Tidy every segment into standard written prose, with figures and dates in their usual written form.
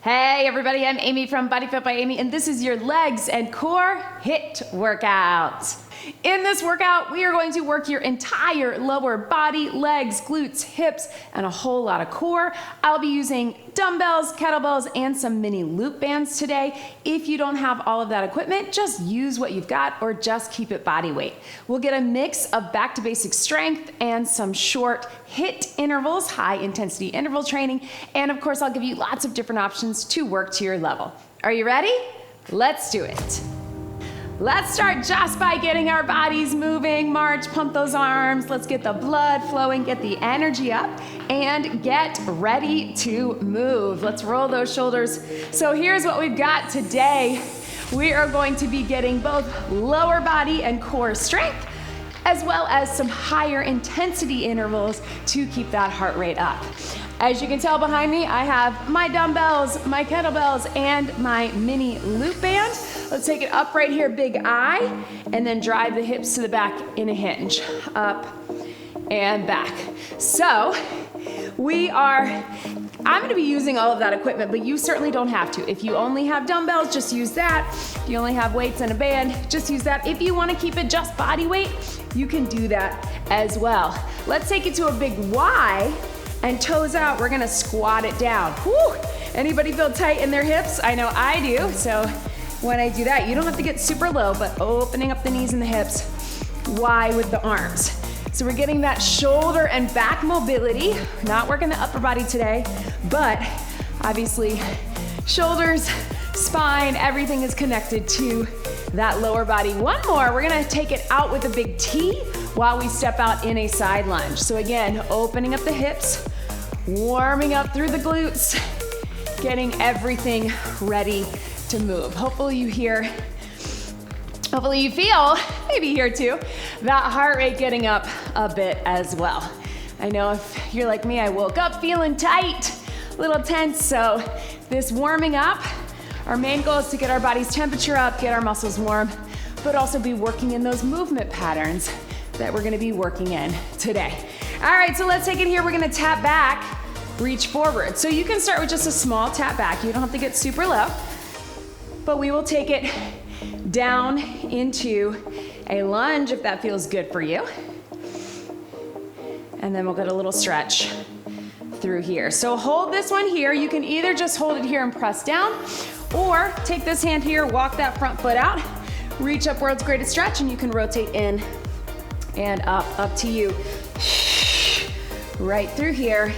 Hey everybody, I'm Amy from BodyFit by Amy, and this is your legs and core HIIT workout. In this workout, we are going to work your entire lower body, legs, glutes, hips, and a whole lot of core. I'll be using dumbbells, kettlebells, and some mini loop bands today. If you don't have all of that equipment, just use what you've got or just keep it body weight. We'll get a mix of back to basic strength and some short HIIT intervals, high intensity interval training, and of course, I'll give you lots of different options to work to your level. Are you ready? Let's do it. Let's start just by getting our bodies moving. March, pump those arms. Let's get the blood flowing, get the energy up, and get ready to move. Let's roll those shoulders. So here's what we've got today. We are going to be getting both lower body and core strength, as well as some higher intensity intervals to keep that heart rate up. As you can tell behind me, I have my dumbbells, my kettlebells, and my mini loop band. Let's take it up right here, big I, and then drive the hips to the back in a hinge. Up and back. So I'm gonna be using all of that equipment, but you certainly don't have to. If you only have dumbbells, just use that. If you only have weights and a band, just use that. If you wanna keep it just body weight, you can do that as well. Let's take it to a big Y, and toes out, we're gonna squat it down. Whew. Anybody feel tight in their hips? I know I do, so when I do that, you don't have to get super low, but opening up the knees and the hips, Y with the arms. So we're getting that shoulder and back mobility, not working the upper body today, but obviously shoulders, spine, everything is connected to that lower body. One more, we're gonna take it out with a big T while we step out in a side lunge. So again, opening up the hips, warming up through the glutes, getting everything ready to move. Hopefully you feel, maybe here too, that heart rate getting up a bit as well. I know if you're like me, I woke up feeling tight, a little tense, so this warming up, our main goal is to get our body's temperature up, get our muscles warm, but also be working in those movement patterns that we're gonna be working in today. All right, so let's take it here. We're gonna tap back, reach forward. So you can start with just a small tap back. You don't have to get super low, but we will take it down into a lunge if that feels good for you. And then we'll get a little stretch through here. So hold this one here. You can either just hold it here and press down, or take this hand here, walk that front foot out, reach up world's greatest stretch, and you can rotate in and up to you. Right through here.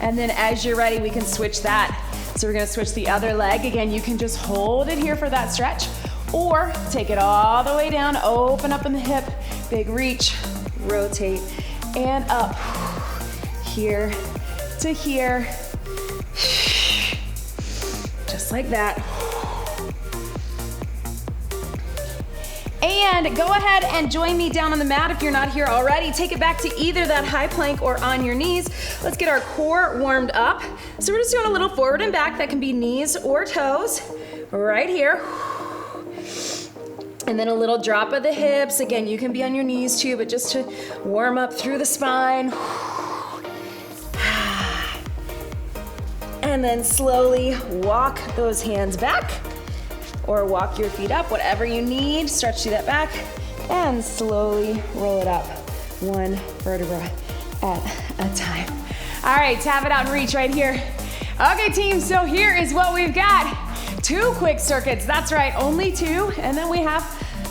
And then as you're ready, we can switch that. So we're gonna switch the other leg. Again, you can just hold it here for that stretch, or take it all the way down, open up in the hip, big reach, rotate, and up. Here to here. Just like that. And go ahead and join me down on the mat if you're not here already. Take it back to either that high plank or on your knees. Let's get our core warmed up. So we're just doing a little forward and back. That can be knees or toes, right here. And then a little drop of the hips. Again, you can be on your knees too, but just to warm up through the spine. And then slowly walk those hands back, or walk your feet up, whatever you need. Stretch through that back, and slowly roll it up, one vertebra at a time. All right, tap it out and reach right here. Okay, team, so here is what we've got. 2 quick circuits, that's right, only 2. And then we have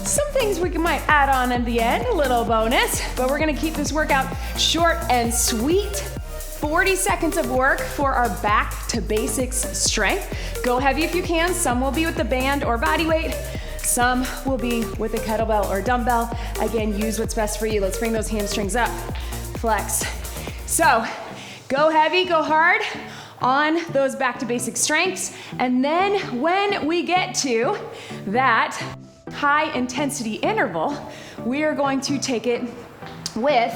some things we might add on at the end, a little bonus, but we're gonna keep this workout short and sweet. 40 seconds of work for our back to basics strength. Go heavy if you can. Some will be with the band or body weight. Some will be with a kettlebell or dumbbell. Again, use what's best for you. Let's bring those hamstrings up. Flex. So go heavy, go hard on those back to basic strengths. And then when we get to that high intensity interval, we are going to take it with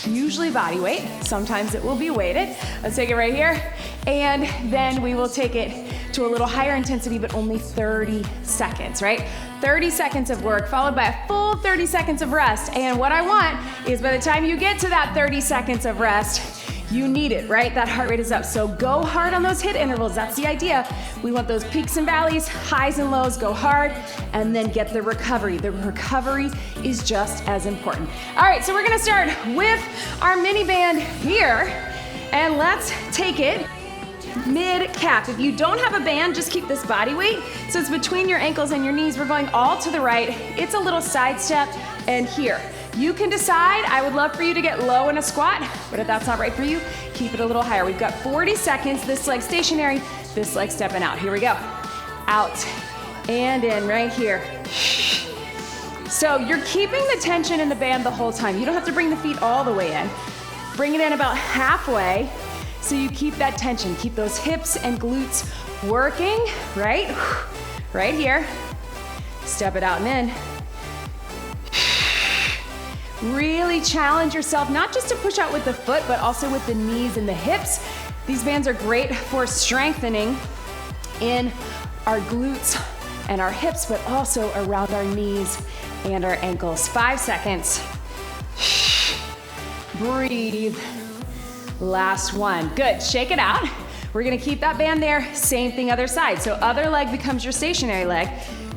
usually body weight. Sometimes it will be weighted. Let's take it right here. And then we will take it to a little higher intensity, but only 30 seconds, right? 30 seconds of work followed by a full 30 seconds of rest. And what I want is by the time you get to that 30 seconds of rest, you need it, right? That heart rate is up. So go hard on those HIIT intervals. That's the idea. We want those peaks and valleys, highs and lows, go hard, and then get the recovery. The recovery is just as important. All right, so we're gonna start with our mini band here, and let's take it mid-calf. If you don't have a band, just keep this body weight. So it's between your ankles and your knees. We're going all to the right. It's a little side step, and here. You can decide. I would love for you to get low in a squat, but if that's not right for you, keep it a little higher. We've got 40 seconds. This leg stationary, this leg stepping out. Here we go. Out and in right here. So you're keeping the tension in the band the whole time. You don't have to bring the feet all the way in. Bring it in about halfway so you keep that tension. Keep those hips and glutes working, right? Right here. Step it out and in. Really challenge yourself, not just to push out with the foot, but also with the knees and the hips. These bands are great for strengthening in our glutes and our hips, but also around our knees and our ankles. 5 seconds. Breathe. Last one. Good. Shake it out. We're gonna keep that band there. Same thing other side. So other leg becomes your stationary leg.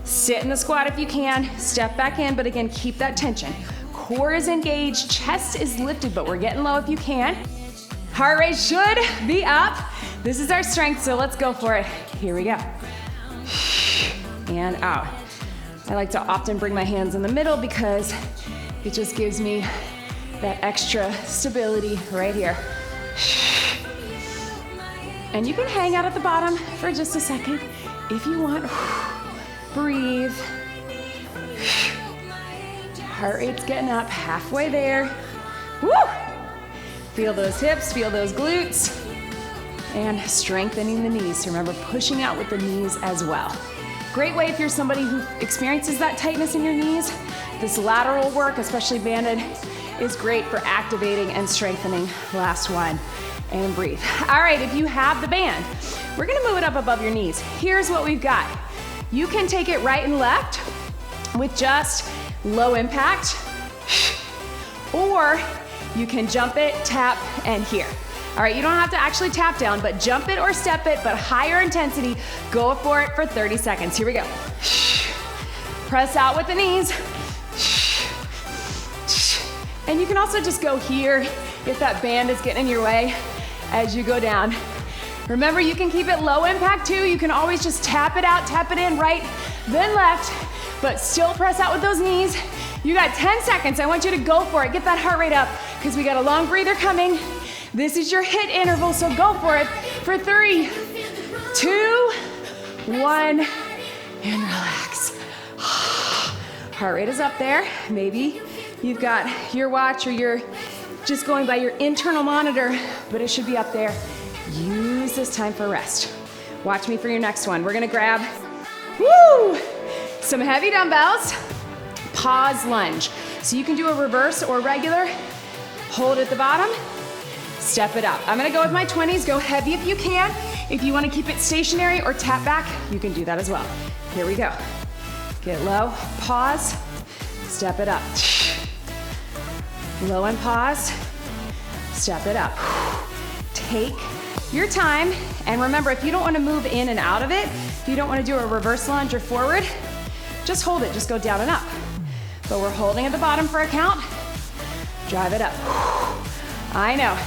Sit in the squat if you can. Step back in, but again, keep that tension. Core is engaged, chest is lifted, but we're getting low if you can. Heart rate should be up. This is our strength, so let's go for it. Here we go. And out. I like to often bring my hands in the middle because it just gives me that extra stability right here. And you can hang out at the bottom for just a second if you want. Breathe. Heart rate's getting up, halfway there. Woo! Feel those hips, feel those glutes, and strengthening the knees. So remember, pushing out with the knees as well. Great way if you're somebody who experiences that tightness in your knees. This lateral work, especially banded, is great for activating and strengthening. Last one, and breathe. All right, if you have the band, we're gonna move it up above your knees. Here's what we've got. You can take it right and left with just low impact, or you can jump it, tap, and here. All right, you don't have to actually tap down, but jump it or step it, but higher intensity. Go for it for 30 seconds. Here we go. Press out with the knees. And you can also just go here if that band is getting in your way as you go down. Remember, you can keep it low impact too. You can always just tap it out, tap it in, right, then left, but still press out with those knees. You got 10 seconds. I want you to go for it. Get that heart rate up because we got a long breather coming. This is your HIIT interval, so go for it for 3, 2, 1, and relax. Heart rate is up there. Maybe you've got your watch or you're just going by your internal monitor, but it should be up there. Use this time for rest. Watch me for your next one. We're gonna grab, some heavy dumbbells, pause lunge. So you can do a reverse or regular, hold at the bottom, step it up. I'm gonna go with my 20s, go heavy if you can. If you wanna keep it stationary or tap back, you can do that as well. Here we go. Get low, pause, step it up. Low and pause, step it up. Take your time, and remember, if you don't wanna move in and out of it, if you don't wanna do a reverse lunge or forward, just hold it, just go down and up. But we're holding at the bottom for a count. Drive it up. I know.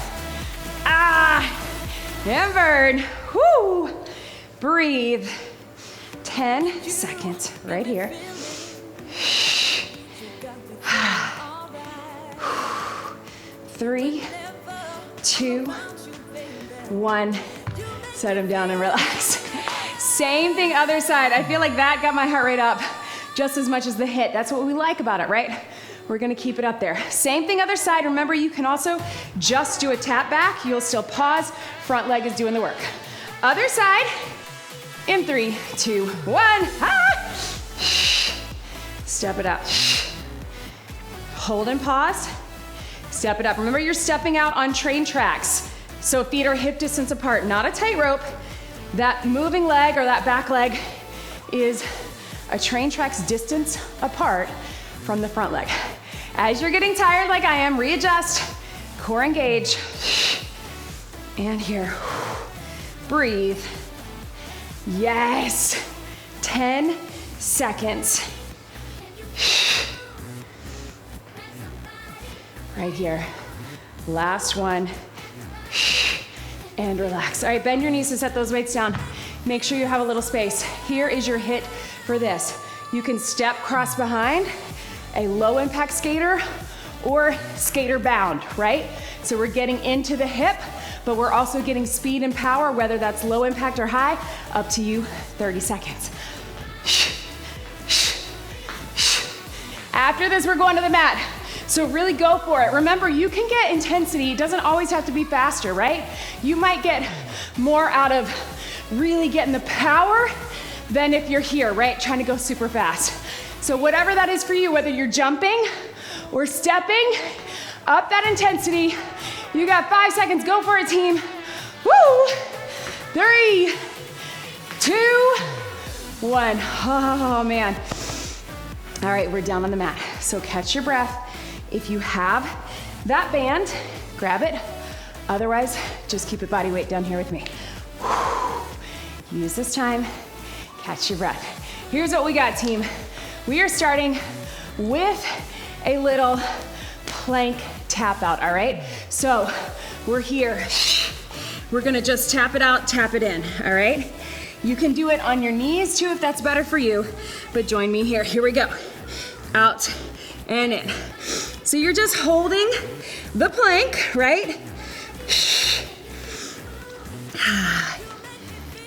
And burn. Whoo. Breathe. 10 seconds right here. 3, 2, 1. Set them down and relax. Same thing other side. I feel like that got my heart rate up just as much as the HIIT. That's what we like about it, right? We're gonna keep it up there. Same thing other side. Remember, you can also just do a tap back. You'll still pause. Front leg is doing the work. Other side. In 3, 2, 1. Step it up. Hold and pause. Step it up. Remember, you're stepping out on train tracks. So feet are hip distance apart, not a tightrope. That moving leg or that back leg is a train tracks distance apart from the front leg. As you're getting tired like I am, readjust, core engage. And here. Breathe. Yes. 10 seconds. Right here. Last one. And relax. All right, bend your knees to set those weights down. Make sure you have a little space. Here is your HIIT for this. You can step cross behind, a low impact skater, or skater bound, right? So we're getting into the hip, but we're also getting speed and power, whether that's low impact or high, up to you, 30 seconds. After this, we're going to the mat. So really go for it. Remember, you can get intensity. It doesn't always have to be faster, right? You might get more out of really getting the power than if you're here, right? Trying to go super fast. So whatever that is for you, whether you're jumping or stepping, up that intensity. You got 5 seconds. Go for it, team. Woo! 3, 2, 1. Oh, man. All right, we're down on the mat. So catch your breath. If you have that band, grab it. Otherwise, just keep it body weight down here with me. Use this time. Catch your breath. Here's what we got, team. We are starting with a little plank tap out, all right? So we're here. We're gonna just tap it out, tap it in, all right? You can do it on your knees too if that's better for you, but join me here. Here we go. Out and in. So you're just holding the plank, right?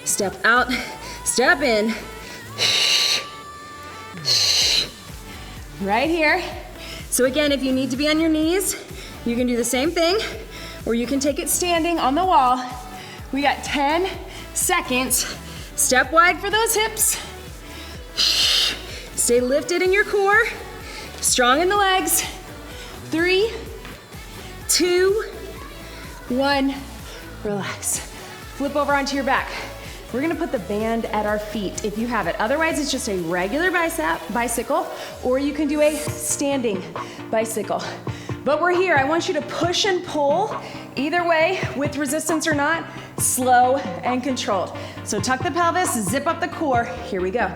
Step out, step in. Right here. So again, if you need to be on your knees, you can do the same thing, or you can take it standing on the wall. We got 10 seconds. Step wide for those hips. Stay lifted in your core, strong in the legs. 3, 2, 1, relax. Flip over onto your back. We're gonna put the band at our feet if you have it. Otherwise, it's just a regular bicycle, or you can do a standing bicycle. But we're here. I want you to push and pull, either way, with resistance or not, slow and controlled. So tuck the pelvis, zip up the core. Here we go.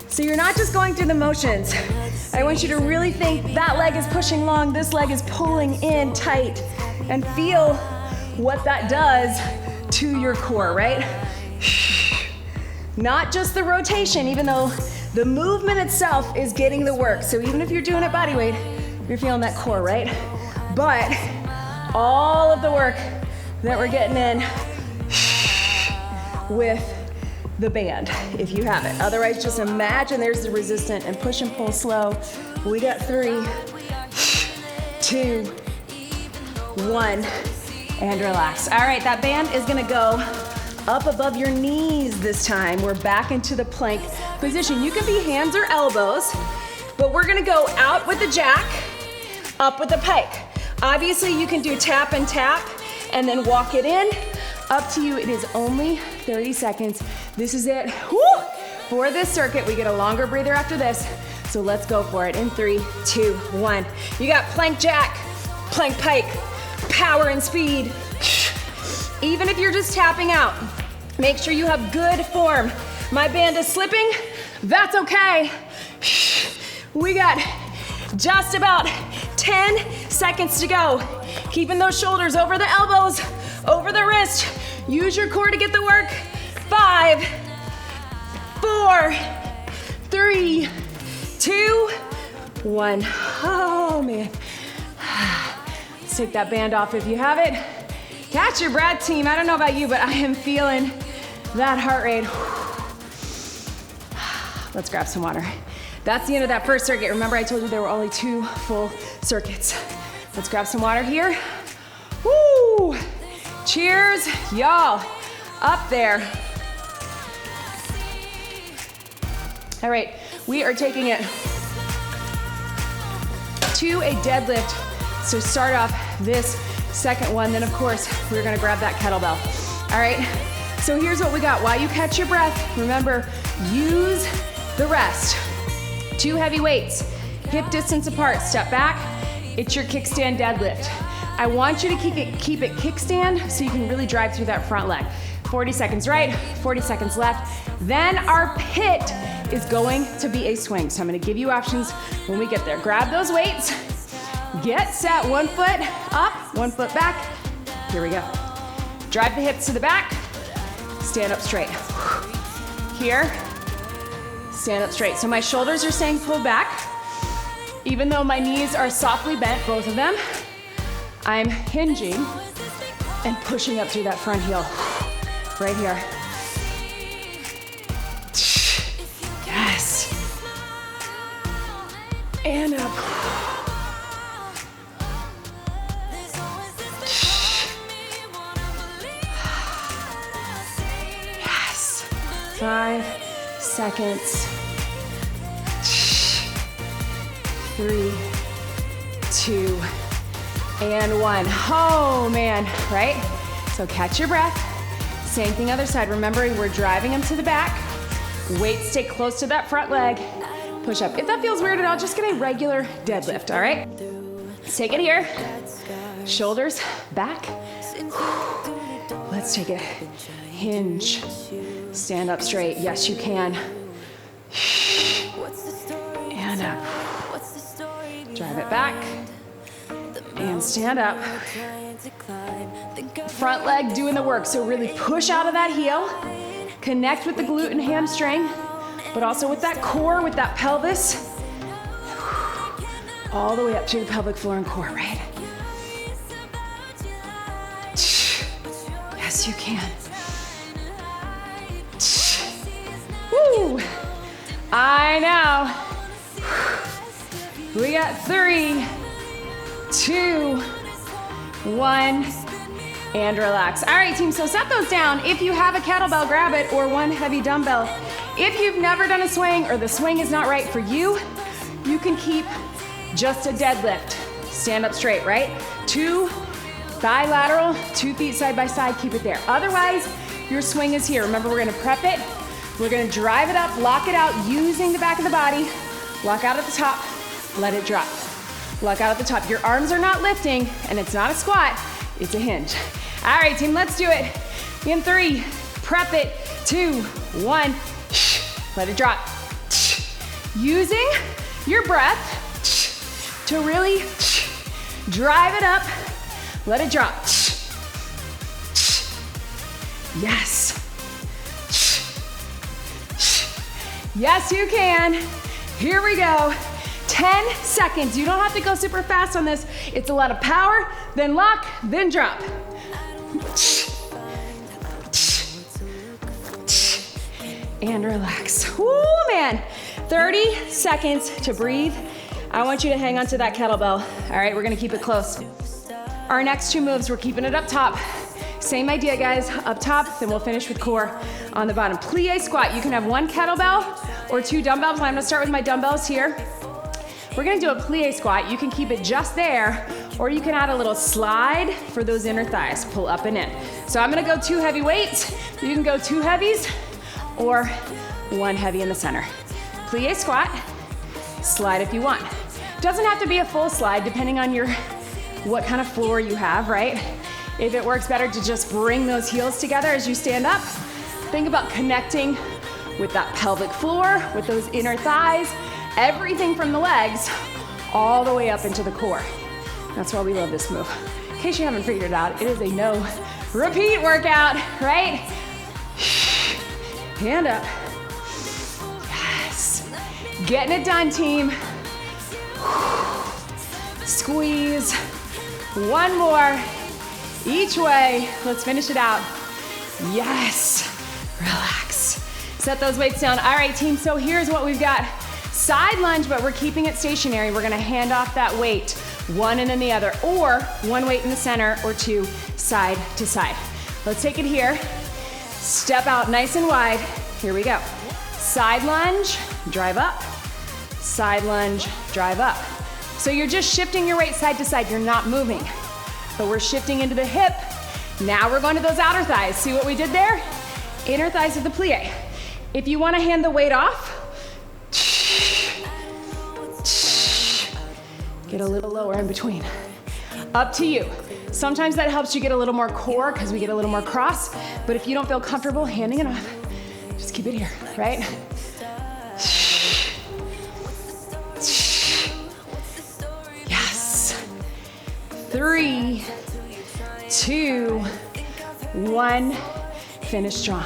So you're not just going through the motions. I want you to really think that leg is pushing long, this leg is pulling in tight, and feel what that does to your core, right? Not just the rotation, even though the movement itself is getting the work. So even if you're doing it body weight, you're feeling that core, right? But all of the work that we're getting in with the band, if you have it. Otherwise, just imagine there's the resistant and push and pull slow. We got 3, 2, 1, and relax. All right, that band is gonna go up above your knees this time. We're back into the plank position. You can be hands or elbows, but we're gonna go out with the jack, up with the pike. Obviously, you can do tap and tap, and then walk it in. Up to you, it is only 30 seconds. This is it. Woo! For this circuit, we get a longer breather after this. So let's go for it in 3, 2, 1. You got plank jack, plank pike, power and speed. Even if you're just tapping out, make sure you have good form. My band is slipping, that's okay. We got just about 10 seconds to go. Keeping those shoulders over the elbows, over the wrist. Use your core to get the work. 5, 4, 3, 2, 1. Oh man. Let's take that band off if you have it. Catch your breath, team. I don't know about you, but I am feeling that heart rate. Let's grab some water. That's the end of that first circuit. Remember, I told you there were only 2 full circuits. Let's grab some water here. Woo! Cheers, y'all. Up there. All right, we are taking it to a deadlift. So start off this second one, then of course, we're gonna grab that kettlebell. All right, so here's what we got. While you catch your breath, remember, use the rest. 2 heavy weights, hip distance apart, step back, it's your kickstand deadlift. I want you to keep it kickstand so you can really drive through that front leg. 40 seconds right, 40 seconds left. Then our HIIT is going to be a swing. So I'm gonna give you options when we get there. Grab those weights, get set, 1 foot up, 1 foot back. Here we go. Drive the hips to the back, stand up straight. Here, stand up straight. So my shoulders are staying pulled back. Even though my knees are softly bent, both of them, I'm hinging and pushing up through that front heel. Right here. Yes. And up. Yes. 5 seconds. 3, 2, and 1. Oh man, right? So catch your breath. Same thing other side. Remembering we're driving them to the back. Weights stay close to that front leg. Push up. If that feels weird at all, just get a regular deadlift, all right? Let's take it here. Shoulders back. Let's take it. Hinge. Stand up straight. Yes, you can. And up. Drive it back. And stand up. Front leg doing the work, so really push out of that heel, connect with the glute and hamstring, but also with that core, with that pelvis, all the way up to the pelvic floor and core, right? Yes, you can. Woo! I know. We got 3, 2, 1, and relax. All right, team, so set those down. If you have a kettlebell, grab it, or one heavy dumbbell. If you've never done a swing or the swing is not right for you, you can keep just a deadlift. Stand up straight, right? 2 bilateral, 2 feet side by side, keep it there. Otherwise, your swing is here. Remember, we're gonna prep it. We're gonna drive it up, lock it out using the back of the body. Lock out at the top, let it drop. Lock out at the top. Your arms are not lifting, and it's not a squat, it's a hinge. All right, team, let's do it. In 3, prep it, 2, 1, let it drop. Using your breath to really drive it up, let it drop. Yes. Yes, you can. Here we go. 10 seconds. You don't have to go super fast on this. It's a lot of power, then lock, then drop. And relax. Woo, man. 30 seconds to breathe. I want you to hang on to that kettlebell. All right, we're gonna keep it close. Our next 2 moves, we're keeping it up top. Same idea, guys, up top, then we'll finish with core on the bottom. Plie squat, you can have 1 kettlebell or 2 dumbbells. I'm gonna start with my dumbbells here. We're gonna do a plie squat. You can keep it just there, or you can add a little slide for those inner thighs. Pull up and in. So I'm gonna go 2 heavy weights. You can go 2 heavies, or 1 heavy in the center. Plie squat, slide if you want. Doesn't have to be a full slide, depending on what kind of floor you have, right? If it works better to just bring those heels together as you stand up, think about connecting with that pelvic floor, with those inner thighs, everything from the legs all the way up into the core. That's why we love this move. In case you haven't figured it out, it is a no repeat workout, right? Hand up. Yes. Getting it done, team. Squeeze. 1 more. Each way. Let's finish it out. Yes. Relax. Set those weights down. All right, team, so here's what we've got. Side lunge, but we're keeping it stationary. We're gonna hand off that weight, 1 and then the other, or 1 weight in the center, or 2 side to side. Let's take it here. Step out nice and wide. Here we go. Side lunge, drive up. Side lunge, drive up. So you're just shifting your weight side to side. You're not moving, but we're shifting into the hip. Now we're going to those outer thighs. See what we did there? Inner thighs of the plie. If you want to hand the weight off, get a little lower in between. Up to you. Sometimes that helps you get a little more core because we get a little more cross. But if you don't feel comfortable handing it off, just keep it here, right? Yes. 3, 2, 1. Finish strong.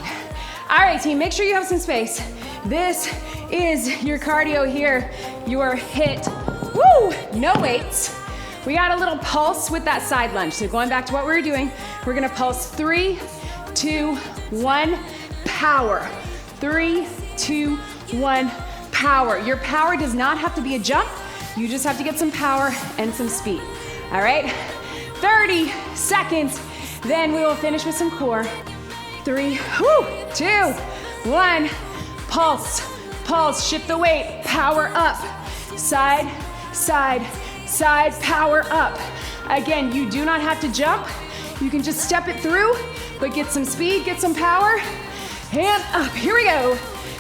All right, team, make sure you have some space. This is your cardio here, your HIIT. Woo! No weights. We got a little pulse with that side lunge. So going back to what we were doing, we're gonna pulse 3, 2, 1, power. 3, 2, 1, power. Your power does not have to be a jump. You just have to get some power and some speed. All right? 30 seconds. Then we will finish with some core. 3, 2, 1, pulse, pulse, shift the weight, power up, side, side, side, power up. Again, you do not have to jump. You can just step it through, but get some speed, get some power. Hand up, here we go.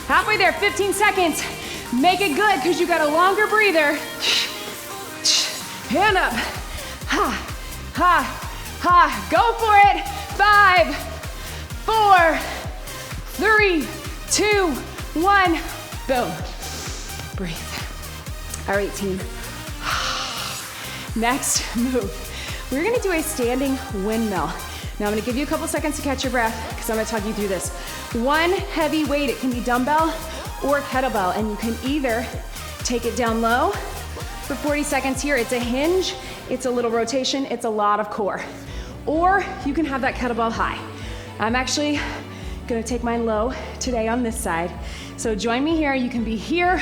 Halfway there, 15 seconds. Make it good, because you got a longer breather. Hand up, ha, ha, ha, go for it. 5, 4, 3, 2, 1, boom. Breathe. All right, team. Next move. We're gonna do a standing windmill. Now I'm gonna give you a couple seconds to catch your breath because I'm gonna talk you through this. One heavy weight, it can be dumbbell or kettlebell, and you can either take it down low for 40 seconds here. It's a hinge, it's a little rotation, it's a lot of core. Or you can have that kettlebell high. I'm actually gonna take mine low today on this side. So join me here. You can be here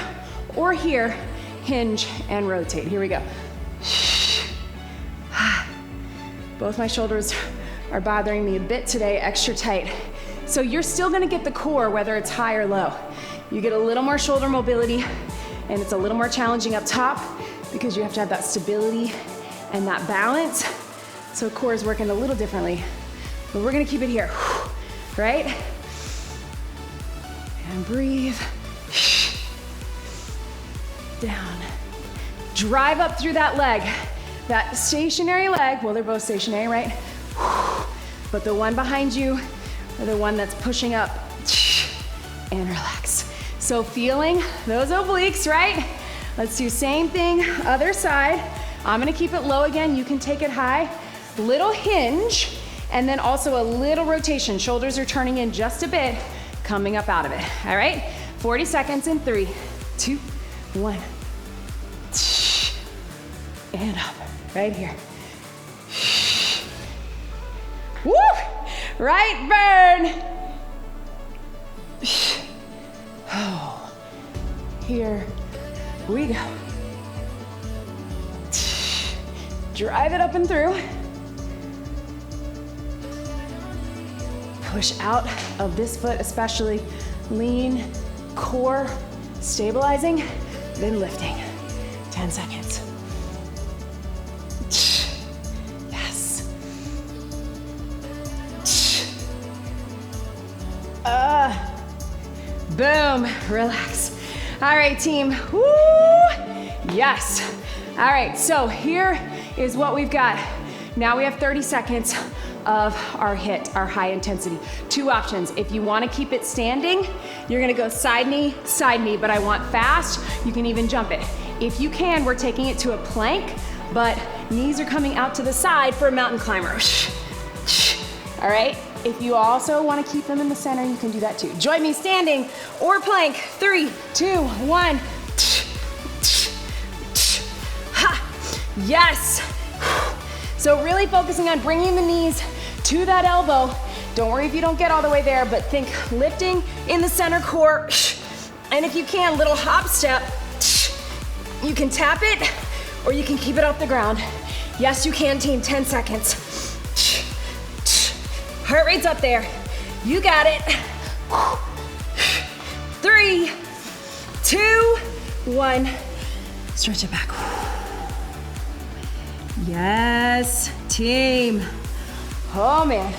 or here, hinge and rotate. Here we go. Both my shoulders are bothering me a bit today, extra tight. So you're still gonna get the core whether it's high or low. You get a little more shoulder mobility and it's a little more challenging up top because you have to have that stability and that balance. So core is working a little differently, but we're gonna keep it here, right? And breathe. Down. Drive up through that leg. That stationary leg, well, they're both stationary, right? But the one behind you or the one that's pushing up, and relax. So feeling those obliques, right? Let's do same thing, other side. I'm gonna keep it low again. You can take it high. Little hinge, and then also a little rotation. Shoulders are turning in just a bit, coming up out of it. All right? 40 seconds in 3, 2, 1. And up, right here. Woo! Right burn. Oh, here we go. Drive it up and through. Push out of this foot, especially lean, core, stabilizing, then lifting. 10 seconds. Yes. Boom, relax. All right, team, woo, yes. All right, so here is what we've got. Now we have 30 seconds of our HIIT, our high intensity. 2 options. If you wanna keep it standing, you're gonna go side knee, but I want fast, you can even jump it. If you can, we're taking it to a plank, but knees are coming out to the side for a mountain climber. All right, if you also wanna keep them in the center, you can do that too. Join me standing or plank. 3, 2, 1. Yes. So really focusing on bringing the knees to that elbow. Don't worry if you don't get all the way there, but think lifting in the center core. And if you can, little hop step. You can tap it or you can keep it off the ground. Yes, you can, team. 10 seconds. Heart rate's up there. You got it. 3, 2, 1. Stretch it back. Yes, team. Oh man.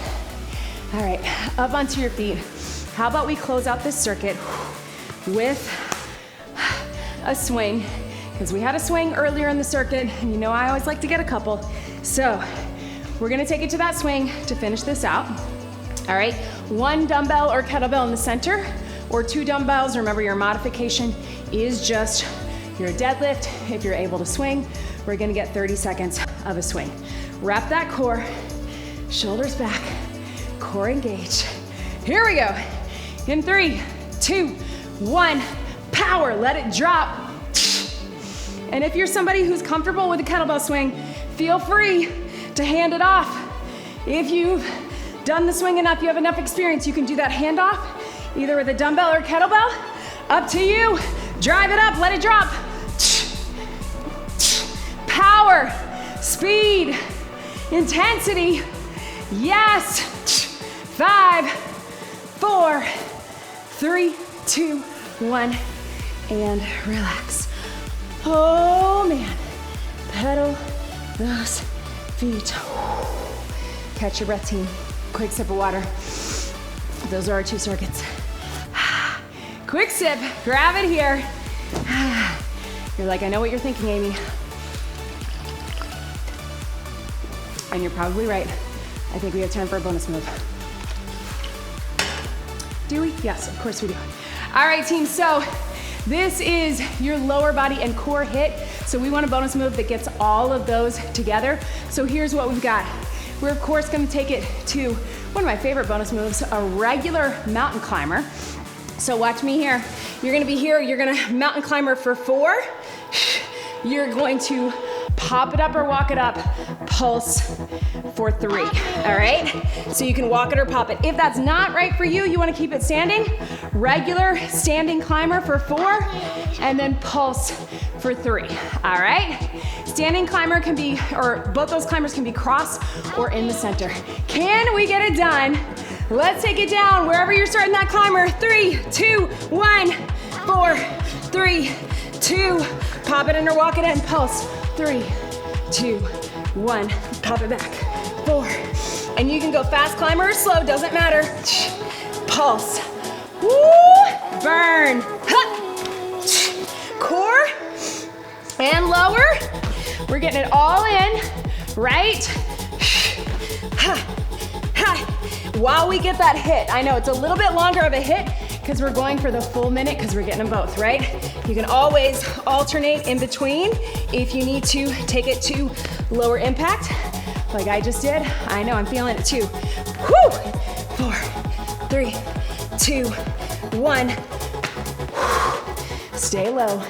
All right, up onto your feet. How about we close out this circuit with a swing? Because we had a swing earlier in the circuit, and you know I always like to get a couple. So We're gonna take it to that swing to finish this out. All right, 1 dumbbell or kettlebell in the center, or 2 dumbbells. Remember, your modification is just your deadlift. If you're able to swing, we're gonna get 30 seconds of a swing. Wrap that core, shoulders back, core engaged. Here we go. In 3, 2, 1, power, let it drop. And if you're somebody who's comfortable with a kettlebell swing, feel free to hand it off. If you've done the swing enough, you have enough experience, you can do that handoff, either with a dumbbell or kettlebell. Up to you. Drive it up, let it drop. Power, speed, intensity. Yes. 5, 4, 3, 2, 1, and relax. Oh man, pedal those feet. Catch your breath, team. Quick sip of water. Those are our 2 circuits. Quick sip, grab it here. You're like, I know what you're thinking, Amy. And you're probably right. I think we have time for a bonus move. Do we? Yes, of course we do. All right, team, so this is your lower body and core HIIT. So we want a bonus move that gets all of those together. So here's what we've got. We're of course gonna take it to one of my favorite bonus moves, a regular mountain climber. So watch me here. You're gonna be here, you're gonna mountain climber for 4. You're going to pop it up or walk it up, pulse for 3, all right? So you can walk it or pop it. If that's not right for you, you wanna keep it standing, regular standing climber for 4, and then pulse for 3, all right? Standing climber can be, or both those climbers can be cross or in the center. Can we get it done? Let's take it down wherever you're starting that climber. 3, 2, 1, 4, 3, 2, pop it in or walk it in, pulse. 3, 2, 1, pop it back. 4, and you can go fast climber or slow, doesn't matter. Pulse. Woo! Burn. Core and lower. We're getting it all in, right? While we get that hit, I know it's a little bit longer of a hit because we're going for the full minute because we're getting them both, right? You can always alternate in between if you need to take it to lower impact, like I just did. I know, I'm feeling it too. Woo! 4, 3, 2, 1. Stay low.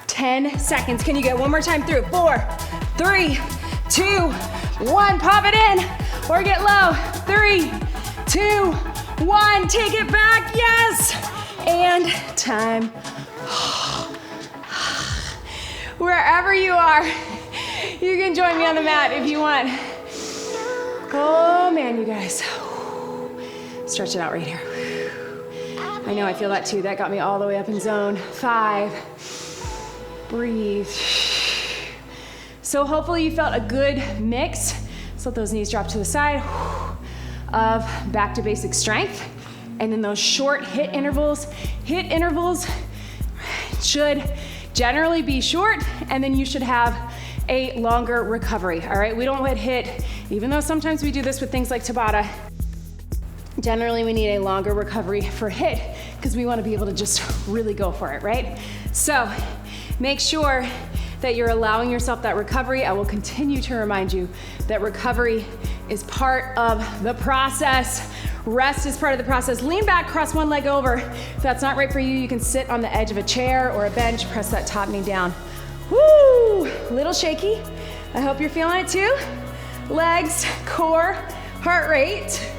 10 seconds. Can you get one more time through? 4, 3, 2, 1. Pop it in or get low. 3, 2, 1. Take it back. Yes. And time. Wherever you are, you can join me on the mat if you want. Oh man, you guys. Stretch it out right here. I know, I feel that too. That got me all the way up in zone 5. Breathe. So hopefully you felt a good mix. So let those knees drop to the side of back to basic strength. And then those short HIIT intervals. HIIT intervals should generally be short, and then you should have a longer recovery, all right? We don't let HIIT, even though sometimes we do this with things like Tabata, generally we need a longer recovery for HIIT because we want to be able to just really go for it, right? So make sure that you're allowing yourself that recovery. I will continue to remind you that recovery is part of the process. Rest is part of the process. Lean back, cross one leg over. If that's not right for you, you can sit on the edge of a chair or a bench, press that top knee down. Woo! Little shaky. I hope you're feeling it too. Legs, core, heart rate.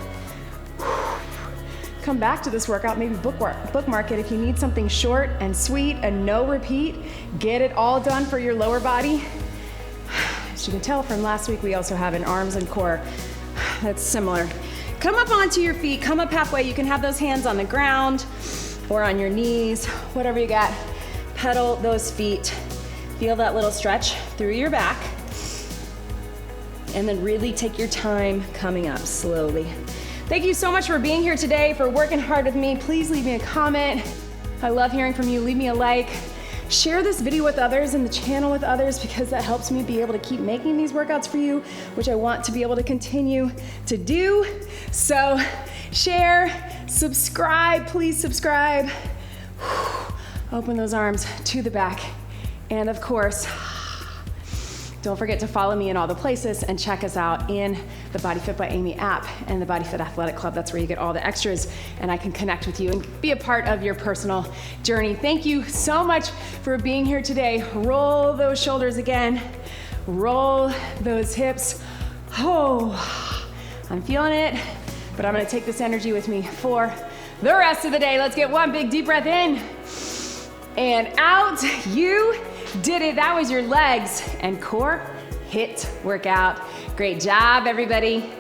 Come back to this workout, maybe bookmark it if you need something short and sweet and no repeat. Get it all done for your lower body. As you can tell from last week, we also have an arms and core that's similar. Come up onto your feet, come up halfway. You can have those hands on the ground or on your knees, whatever you got. Pedal those feet. Feel that little stretch through your back. And then really take your time coming up slowly. Thank you so much for being here today, for working hard with me. Please leave me a comment. I love hearing from you. Leave me a like. Share this video with others and the channel with others, because that helps me be able to keep making these workouts for you, which I want to be able to continue to do. So share, subscribe, please subscribe. Open those arms to the back. And of course, don't forget to follow me in all the places and check us out in the BodyFit by Amy app and the BodyFit Athletic Club. That's where you get all the extras, and I can connect with you and be a part of your personal journey. Thank you so much for being here today. Roll those shoulders again. Roll those hips. Oh, I'm feeling it, but I'm gonna take this energy with me for the rest of the day. Let's get one big deep breath in and out. You did it. That was your legs and core HIIT workout. Great job, everybody.